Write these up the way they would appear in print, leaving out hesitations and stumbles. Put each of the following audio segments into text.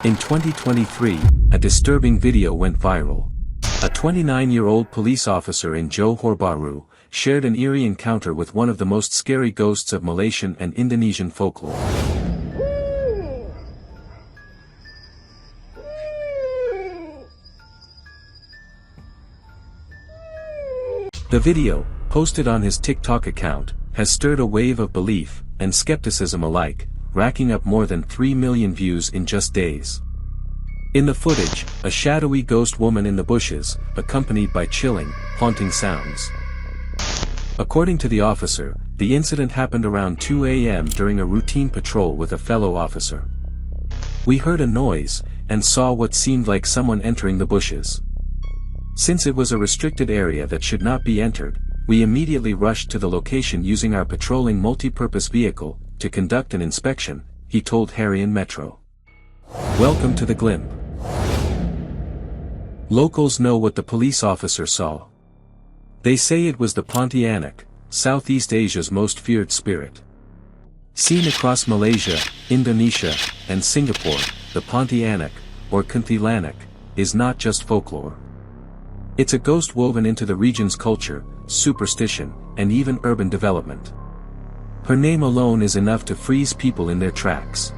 In 2023, a disturbing video went viral. A 29-year-old police officer in Johor, Bahru, shared an eerie encounter with one of the most scary ghosts of Malaysian and Indonesian folklore. The video, posted on his TikTok account, has stirred a wave of belief and skepticism alike, racking up more than 3 million views in just days. In the footage, a shadowy ghost woman in the bushes, accompanied by chilling, haunting sounds. According to the officer, the incident happened around 2 a.m. during a routine patrol with a fellow officer. "We heard a noise, and saw what seemed like someone entering the bushes. Since it was a restricted area that should not be entered, we immediately rushed to the location using our patrolling multi-purpose vehicle, to conduct an inspection," he told Harian Metro. Welcome to the Glimp. Locals know what the police officer saw. They say it was the Pontianak, Southeast Asia's most feared spirit. Seen across Malaysia, Indonesia, and Singapore, the Pontianak, or Kuntilanak, is not just folklore. It's a ghost woven into the region's culture, superstition, and even urban development. Her name alone is enough to freeze people in their tracks.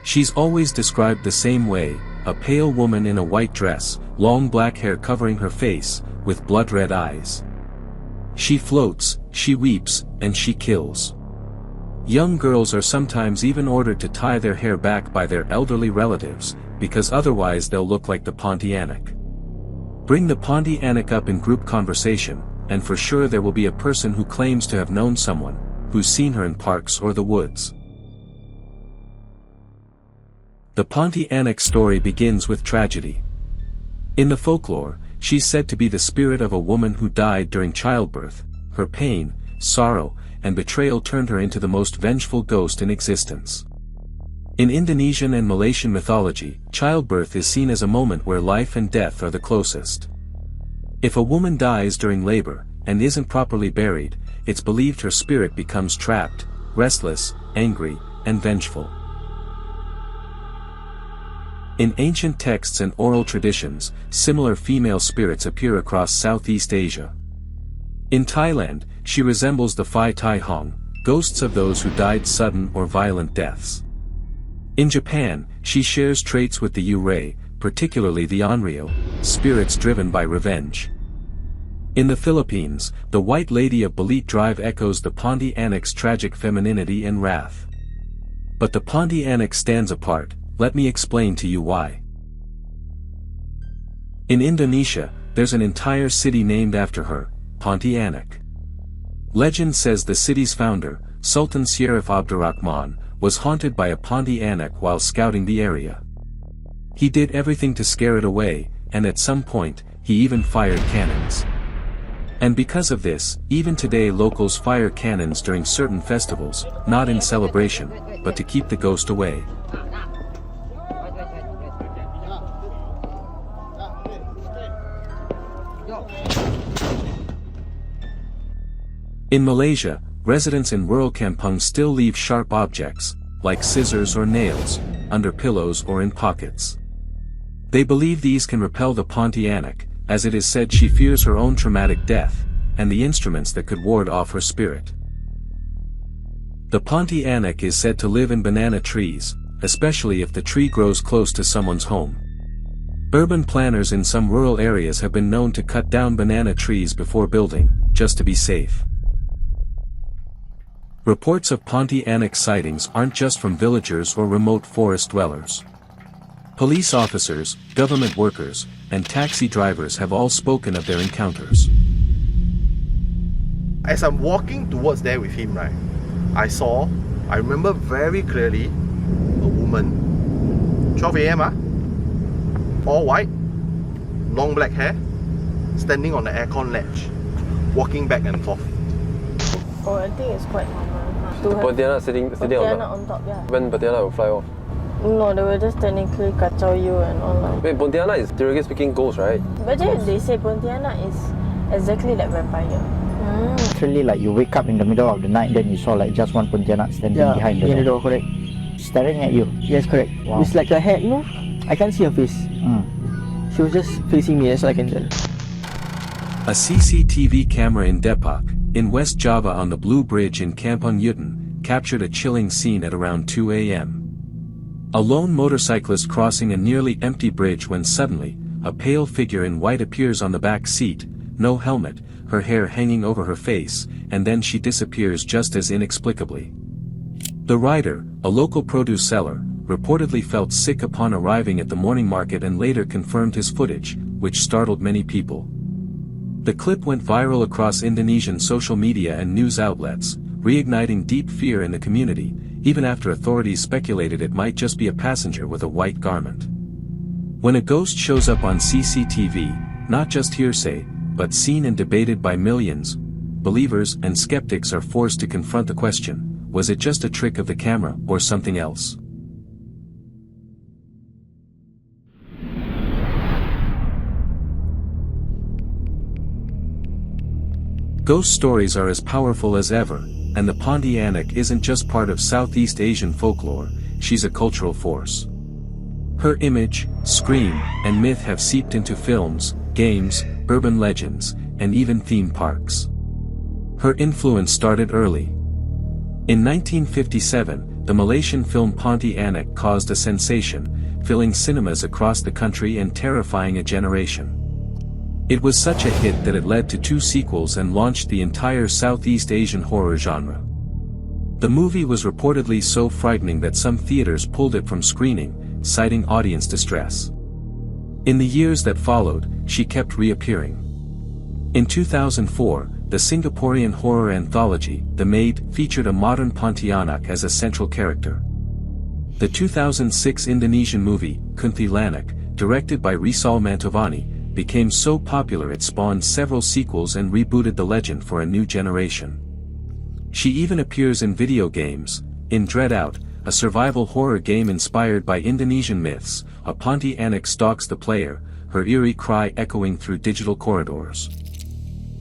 She's always described the same way, a pale woman in a white dress, long black hair covering her face, with blood-red eyes. She floats, she weeps, and she kills. Young girls are sometimes even ordered to tie their hair back by their elderly relatives, because otherwise they'll look like the Pontianak. Bring the Pontianak up in group conversation, and for sure there will be a person who claims to have known someone, who's seen her in parks or the woods. The Pontianak story begins with tragedy. In the folklore, she's said to be the spirit of a woman who died during childbirth. Her pain, sorrow, and betrayal turned her into the most vengeful ghost in existence. In Indonesian and Malaysian mythology, childbirth is seen as a moment where life and death are the closest. If a woman dies during labor, and isn't properly buried, it's believed her spirit becomes trapped, restless, angry, and vengeful. In ancient texts and oral traditions, similar female spirits appear across Southeast Asia. In Thailand, she resembles the Phi Tai Hong, ghosts of those who died sudden or violent deaths. In Japan, she shares traits with the Yurei, particularly the Onryo, spirits driven by revenge. In the Philippines, the White Lady of Balit Drive echoes the Pontianak's tragic femininity and wrath. But the Pontianak stands apart. Let me explain to you why. In Indonesia, there's an entire city named after her, Pontianak. Legend says the city's founder, Sultan Syarif Abdurrahman, was haunted by a Pontianak while scouting the area. He did everything to scare it away, and at some point, he even fired cannons. And because of this, even today locals fire cannons during certain festivals, not in celebration, but to keep the ghost away. In Malaysia, residents in rural kampungs still leave sharp objects, like scissors or nails, under pillows or in pockets. They believe these can repel the Pontianak, as it is said she fears her own traumatic death, and the instruments that could ward off her spirit. The Pontianak is said to live in banana trees, especially if the tree grows close to someone's home. Urban planners in some rural areas have been known to cut down banana trees before building, just to be safe. Reports of Pontianak sightings aren't just from villagers or remote forest dwellers. Police officers, government workers, and taxi drivers have all spoken of their encounters. As I'm walking towards there with him, right, I remember very clearly, a woman, 12 a.m. All white, long black hair, standing on the aircon ledge, walking back and forth. Oh, I think it's quite normal. The Pontianak sitting on top, yeah. When Pontianak will fly off? No, they will just technically kacau you and all that. Wait, Pontianak is theoretically speaking ghost, right? But then they say Pontianak is exactly like vampire. Actually, like you wake up in the middle of the night, then you saw like just one Pontianak standing behind the door. Correct. staring at you. Yes, correct. Wow. It's like her head, you know, I can't see her face. She was just facing me, that's all I can tell. A CCTV camera in Depok, in West Java on the Blue Bridge in Kampung Yutan, captured a chilling scene at around 2 a.m. A lone motorcyclist crossing a nearly empty bridge when suddenly, a pale figure in white appears on the back seat, no helmet, her hair hanging over her face, and then she disappears just as inexplicably. The rider, a local produce seller, reportedly felt sick upon arriving at the morning market and later confirmed his footage, which startled many people. The clip went viral across Indonesian social media and news outlets, reigniting deep fear in the community, even after authorities speculated it might just be a passenger with a white garment. When a ghost shows up on CCTV, not just hearsay, but seen and debated by millions, believers and skeptics are forced to confront the question, was it just a trick of the camera or something else? Ghost stories are as powerful as ever, and the Pontianak isn't just part of Southeast Asian folklore, she's a cultural force. Her image, scream, and myth have seeped into films, games, urban legends, and even theme parks. Her influence started early. In 1957, the Malaysian film Pontianak caused a sensation, filling cinemas across the country and terrifying a generation. It was such a hit that it led to 2 sequels and launched the entire Southeast Asian horror genre. The movie was reportedly so frightening that some theaters pulled it from screening, citing audience distress. In the years that followed, she kept reappearing. In 2004, the Singaporean horror anthology, The Maid, featured a modern Pontianak as a central character. The 2006 Indonesian movie, Kuntilanak, directed by Rizal Mantovani, became so popular it spawned several sequels and rebooted the legend for a new generation. She even appears in video games. In Dread Out, a survival horror game inspired by Indonesian myths, a Pontianak stalks the player, her eerie cry echoing through digital corridors.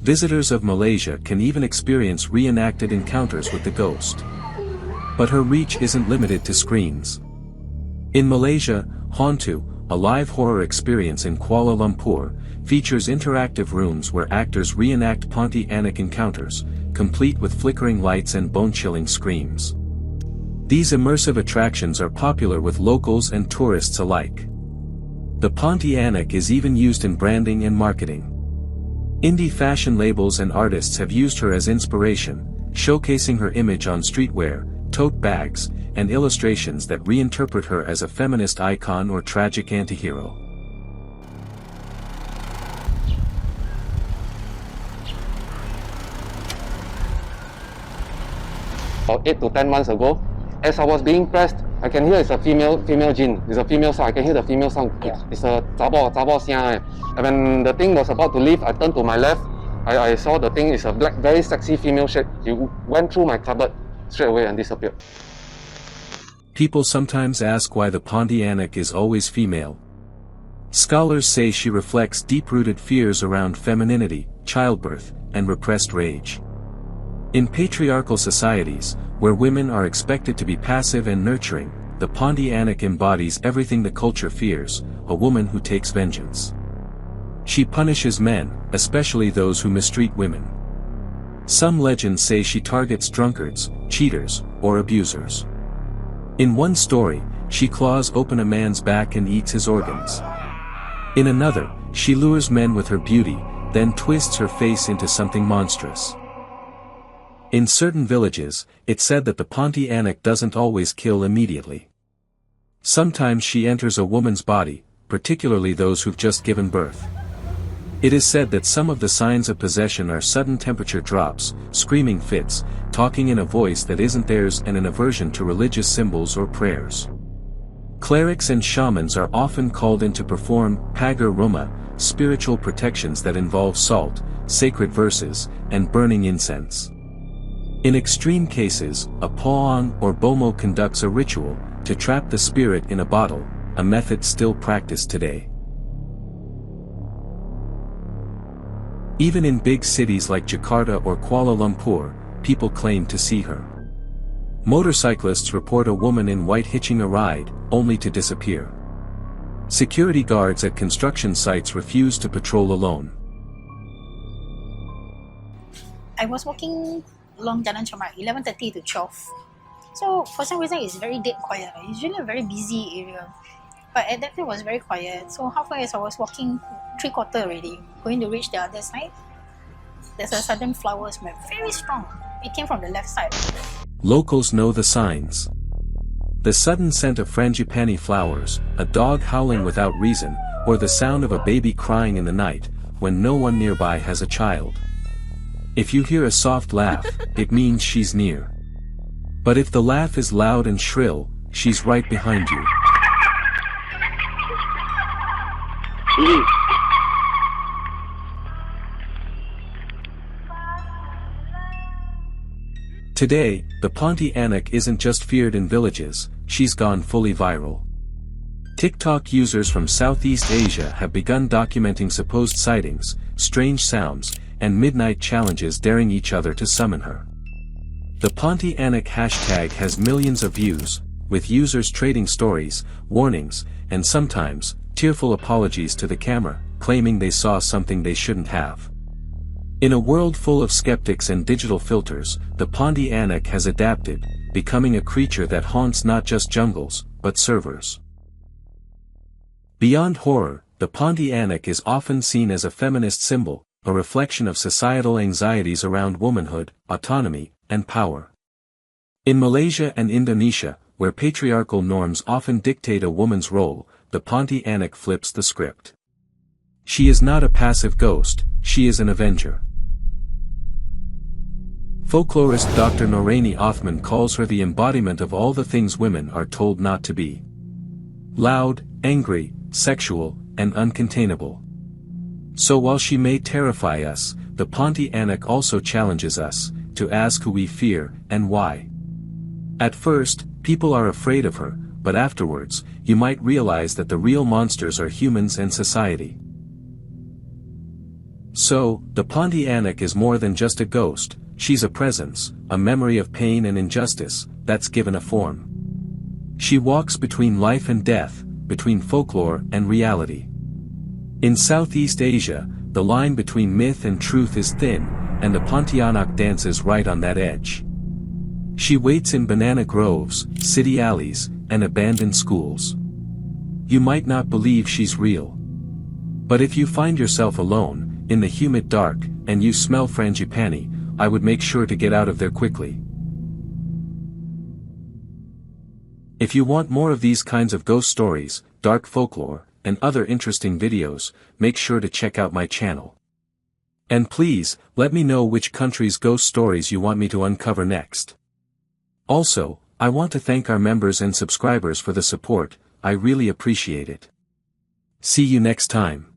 Visitors of Malaysia can even experience reenacted encounters with the ghost. But her reach isn't limited to screens. In Malaysia, Hantu, a live horror experience in Kuala Lumpur, features interactive rooms where actors reenact Pontianak encounters, complete with flickering lights and bone-chilling screams. These immersive attractions are popular with locals and tourists alike. The Pontianak is even used in branding and marketing. Indie fashion labels and artists have used her as inspiration, showcasing her image on streetwear, tote bags, and illustrations that reinterpret her as a feminist icon or tragic antihero. About 8 to 10 months ago, as I was being pressed, I can hear it's a female jinn. It's a female sound. I can hear the female sound. Yeah. It's a zabo xiang. And when the thing was about to leave, I turned to my left. I saw the thing is a black, very sexy female shape. It went through my cupboard straight away and disappeared. People sometimes ask why the Pontianak is always female. Scholars say she reflects deep-rooted fears around femininity, childbirth, and repressed rage. In patriarchal societies, where women are expected to be passive and nurturing, the Pontianak embodies everything the culture fears, a woman who takes vengeance. She punishes men, especially those who mistreat women. Some legends say she targets drunkards, cheaters, or abusers. In one story, she claws open a man's back and eats his organs. In another, she lures men with her beauty, then twists her face into something monstrous. In certain villages, it's said that the Pontianak doesn't always kill immediately. Sometimes she enters a woman's body, particularly those who've just given birth. It is said that some of the signs of possession are sudden temperature drops, screaming fits, talking in a voice that isn't theirs, and an aversion to religious symbols or prayers. Clerics and shamans are often called in to perform pagar rumah, spiritual protections that involve salt, sacred verses, and burning incense. In extreme cases, a paong or bomo conducts a ritual to trap the spirit in a bottle, a method still practiced today. Even in big cities like Jakarta or Kuala Lumpur, people claim to see her. Motorcyclists report a woman in white hitching a ride, only to disappear. Security guards at construction sites refuse to patrol alone. I was walking along Jalan Chomak, 11:30 to 12. So for some reason it's very dead quiet. It's usually a very busy area. But at that time it was very quiet. So halfway as I was walking 3/4 already, going to reach the other side, there's a sudden flower smell, very strong. It came from the left side. Locals know the signs. The sudden scent of frangipani flowers, a dog howling without reason, or the sound of a baby crying in the night, when no one nearby has a child. If you hear a soft laugh, it means she's near. But if the laugh is loud and shrill, she's right behind you. Today, the Pontianak isn't just feared in villages, she's gone fully viral. TikTok users from Southeast Asia have begun documenting supposed sightings, strange sounds, and midnight challenges daring each other to summon her. The Pontianak hashtag has millions of views, with users trading stories, warnings, and sometimes, tearful apologies to the camera, claiming they saw something they shouldn't have. In a world full of skeptics and digital filters, the Pontianak has adapted, becoming a creature that haunts not just jungles, but servers. Beyond horror, the Pontianak is often seen as a feminist symbol, a reflection of societal anxieties around womanhood, autonomy, and power. In Malaysia and Indonesia, where patriarchal norms often dictate a woman's role, the Pontianak flips the script. She is not a passive ghost, she is an avenger. Folklorist Dr. Noraini Othman calls her the embodiment of all the things women are told not to be. Loud, angry, sexual, and uncontainable. So while she may terrify us, the Pontianak also challenges us, to ask who we fear, and why. At first, people are afraid of her, but afterwards, you might realize that the real monsters are humans and society. So, the Pontianak is more than just a ghost, she's a presence, a memory of pain and injustice, that's given a form. She walks between life and death, between folklore and reality. In Southeast Asia, the line between myth and truth is thin, and the Pontianak dances right on that edge. She waits in banana groves, city alleys, and abandoned schools. You might not believe she's real. But if you find yourself alone, in the humid dark, and you smell frangipani, I would make sure to get out of there quickly. If you want more of these kinds of ghost stories, dark folklore, and other interesting videos, make sure to check out my channel. And please, let me know which country's ghost stories you want me to uncover next. Also, I want to thank our members and subscribers for the support, I really appreciate it. See you next time.